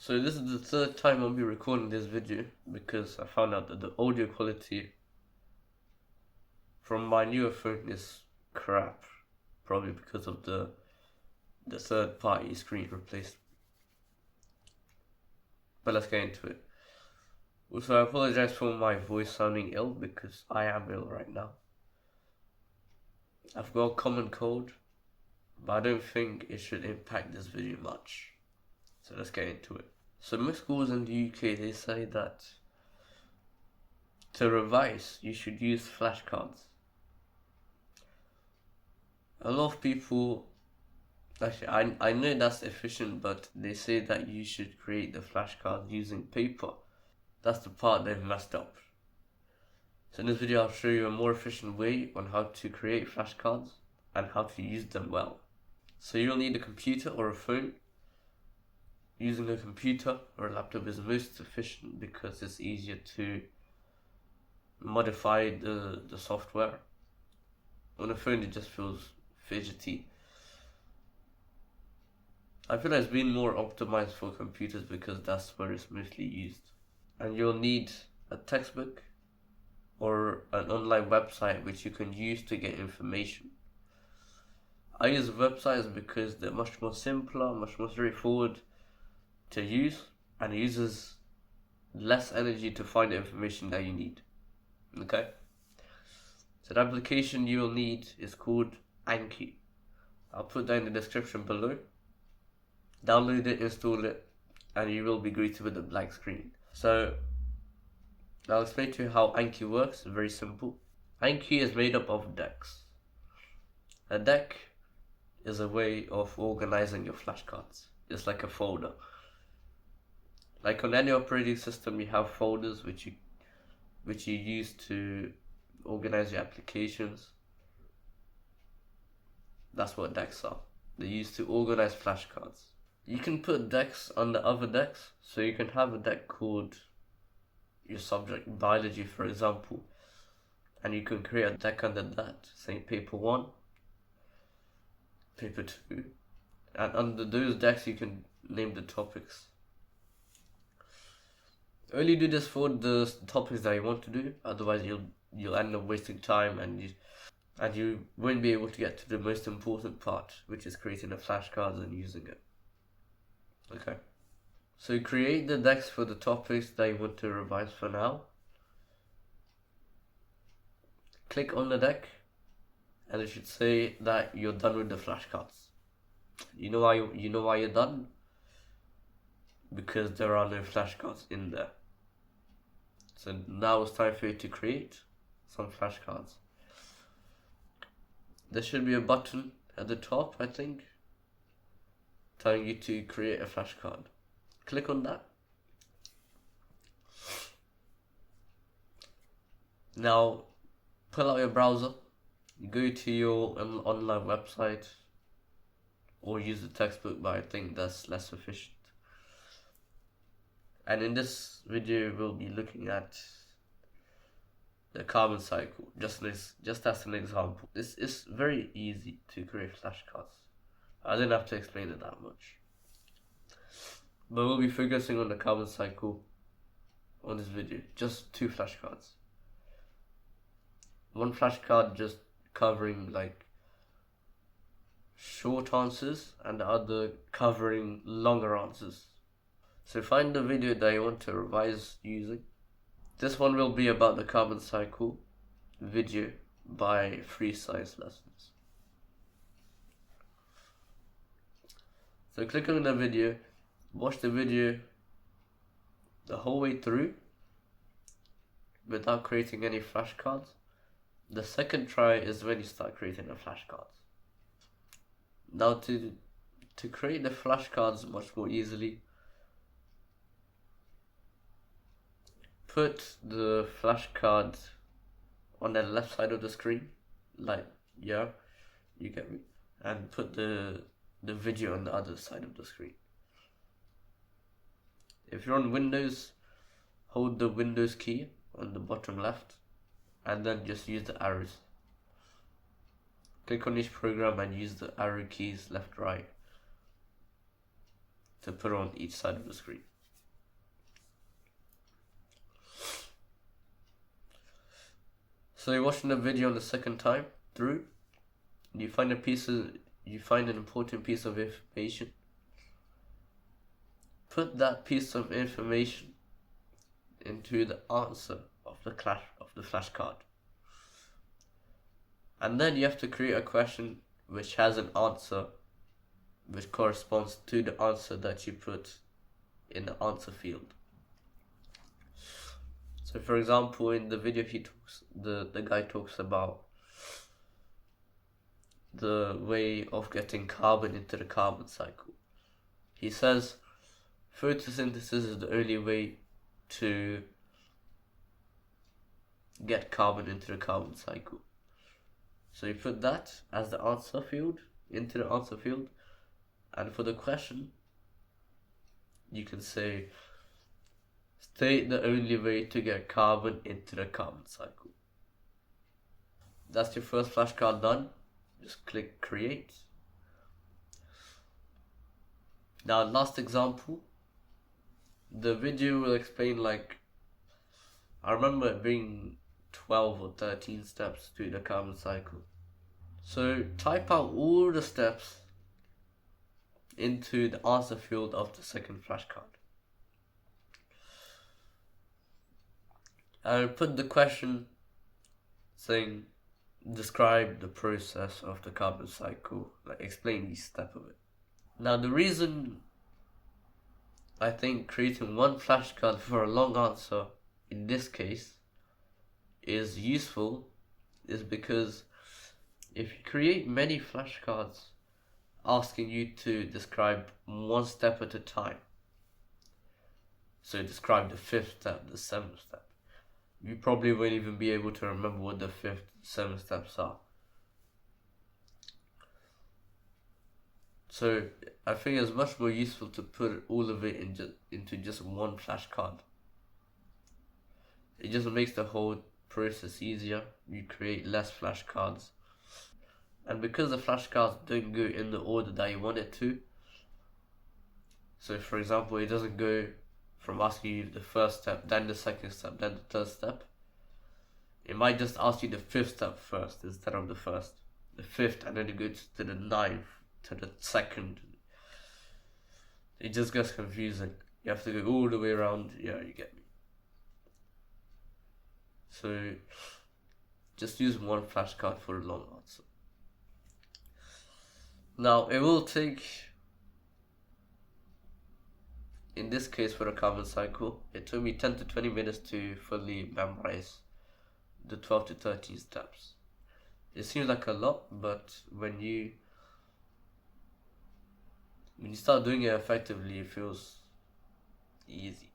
So this is the third time I'll be recording this video because I found out that the audio quality from my newer phone is crap, probably because of the third party screen replacement. But let's get into it. Also, I apologize for my voice sounding ill because I am ill right now. I've got a common cold, but I don't think it should impact this video much. So let's get into it. So most schools in the UK, they say that to revise, you should use flashcards. A lot of people, actually I know that's efficient, but they say that you should create the flashcards using paper. That's the part they've messed up. So in this video I'll show you a more efficient way on how to create flashcards and how to use them well. So you'll need a computer or a phone. Using a computer or a laptop is most efficient because it's easier to modify the software. On a phone it just feels fidgety. I feel like it's been more optimized for computers because that's where it's mostly used. And you'll need a textbook or an online website which you can use to get information. I use websites because they're much more simpler, much more straightforward to use, and it uses less energy to find the information that you need. Okay? So the application you will need is called Anki. I'll put that in the description below. Download it, install it, and you will be greeted with a blank screen. So I'll explain to you how Anki works. It's very simple. Anki is made up of decks. A deck is a way of organizing your flashcards. It's like a folder. Like on any operating system, you have folders which you use to organize your applications. That's what decks are. They're used to organize flashcards. You can put decks under other decks, so you can have a deck called your subject, biology for example, and you can create a deck under that, say paper 1, paper 2, and under those decks you can name the topics. Only do this for the topics that you want to do, otherwise you'll end up wasting time and you won't be able to get to the most important part, which is creating the flashcards and using it. Okay. So create the decks for the topics that you want to revise for now. Click on the deck and it should say that you're done with the flashcards. You know why you're done? Because there are no flashcards in there. So now it's time for you to create some flashcards. There should be a button at the top, I think, telling you to create a flashcard. Click on that. Now pull out your browser, go to your online website, or use the textbook, but I think that's less efficient. And in this video we'll be looking at the carbon cycle, just as an example. This is very easy to create flashcards. I didn't have to explain it that much. But we'll be focusing on the carbon cycle on this video. Just 2 flashcards. One flashcard just covering like short answers and the other covering longer answers. So find the video that you want to revise using. This one will be about the carbon cycle video by Free Science Lessons. So click on the video, watch the video the whole way through without creating any flashcards. The second try is when you start creating the flashcards. Now to create the flashcards much more easily, put the flashcard on the left side of the screen, like yeah, you get me, and put the video on the other side of the screen. If you're on Windows, hold the Windows key on the bottom left and then just use the arrows. Click on each program and use the arrow keys left, right to put on each side of the screen. So you're watching the video on the second time through, you find an important piece of information. Put that piece of information into the answer of the flashcard. And then you have to create a question which has an answer which corresponds to the answer that you put in the answer field. So for example, in the video the guy talks about the way of getting carbon into the carbon cycle. He says photosynthesis is the only way to get carbon into the carbon cycle. So you put that as the answer field into the answer field, and for the question you can say state the only way to get carbon into the carbon cycle. That's your first flashcard done. Just click create. Now last example, the video will explain, like, I remember it being 12 or 13 steps to the carbon cycle. So type out all the steps into the answer field of the second flashcard. I put the question saying describe the process of the carbon cycle, like explain each step of it. Now the reason I think creating one flashcard for a long answer in this case is useful is because if you create many flashcards asking you to describe one step at a time, so describe the 5th step, the 7th step, you probably won't even be able to remember what the 5th, 7th steps are. So I think it's much more useful to put all of it into just one flashcard. It just makes the whole process easier. You create less flashcards. And because the flashcards don't go in the order that you want it to, so for example, it doesn't go from asking you the first step, then the second step, then the third step. It might just ask you the 5th step first instead of the first, the 5th, and then it goes to the 9th, to the 2nd. It just gets confusing. You have to go all the way around. Yeah, you get me. So just use one flashcard for a long answer. Now it will take, in this case for the carbon cycle, it took me 10 to 20 minutes to fully memorize the 12 to 13 steps. It seems like a lot, but when you start doing it effectively, it feels easy.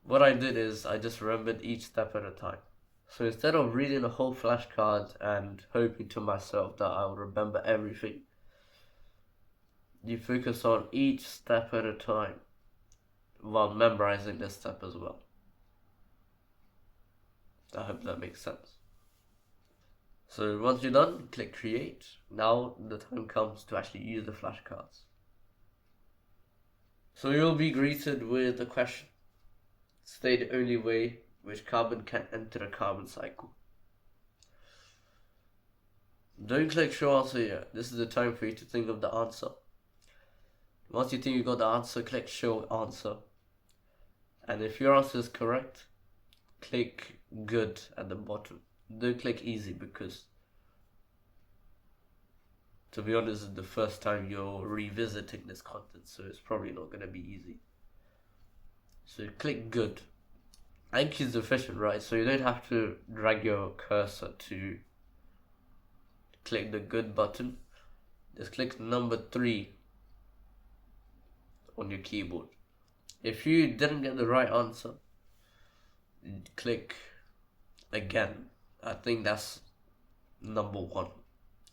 What I did is I just remembered each step at a time. So instead of reading a whole flashcard and hoping to myself that I would remember everything, you focus on each step at a time while memorizing this step as well. I hope that makes sense. So once you're done, click create. Now the time comes to actually use the flashcards. So you'll be greeted with the question, state the only way which carbon can enter a carbon cycle. Don't click show answer yet. This is the time for you to think of the answer. Once you think you got the answer, click show answer. And if your answer is correct, click good at the bottom. Don't click easy, because to be honest, it's the first time you're revisiting this content, so it's probably not going to be easy. So click good. Anki is efficient, right? So you don't have to drag your cursor to click the good button. Just click number 3 on your keyboard. If you didn't get the right answer, click again. I think that's number 1.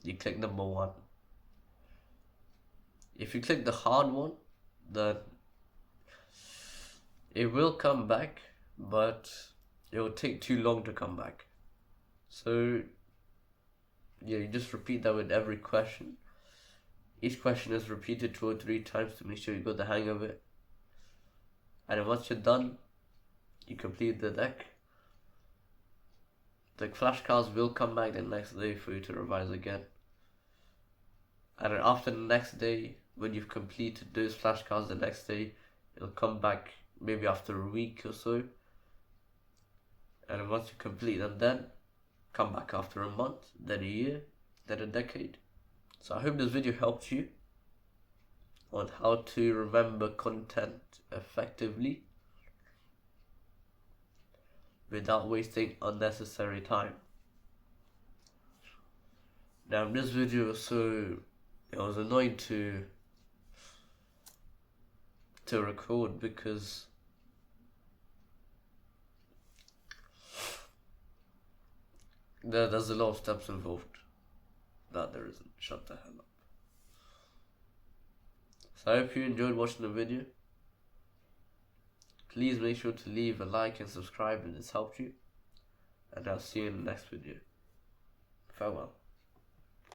You click number 1. If you click the hard one, then it will come back, but it will take too long to come back. So yeah, you just repeat that with every question. Each question is repeated 2 or 3 times to make sure you got the hang of it. And then once you're done, you complete the deck. The flashcards will come back the next day for you to revise again. And then after the next day, when you've completed those flashcards the next day, it'll come back maybe after a week or so. And then once you complete them, then come back after a month, then a year, then a decade. So I hope this video helped you on how to remember content effectively without wasting unnecessary time. Now this video was it was annoying to record because there's a lot of steps involved that there isn't. Shut the hell up. So I hope you enjoyed watching the video. Please make sure to leave a like and subscribe if this helped you. And I'll see you in the next video. Farewell.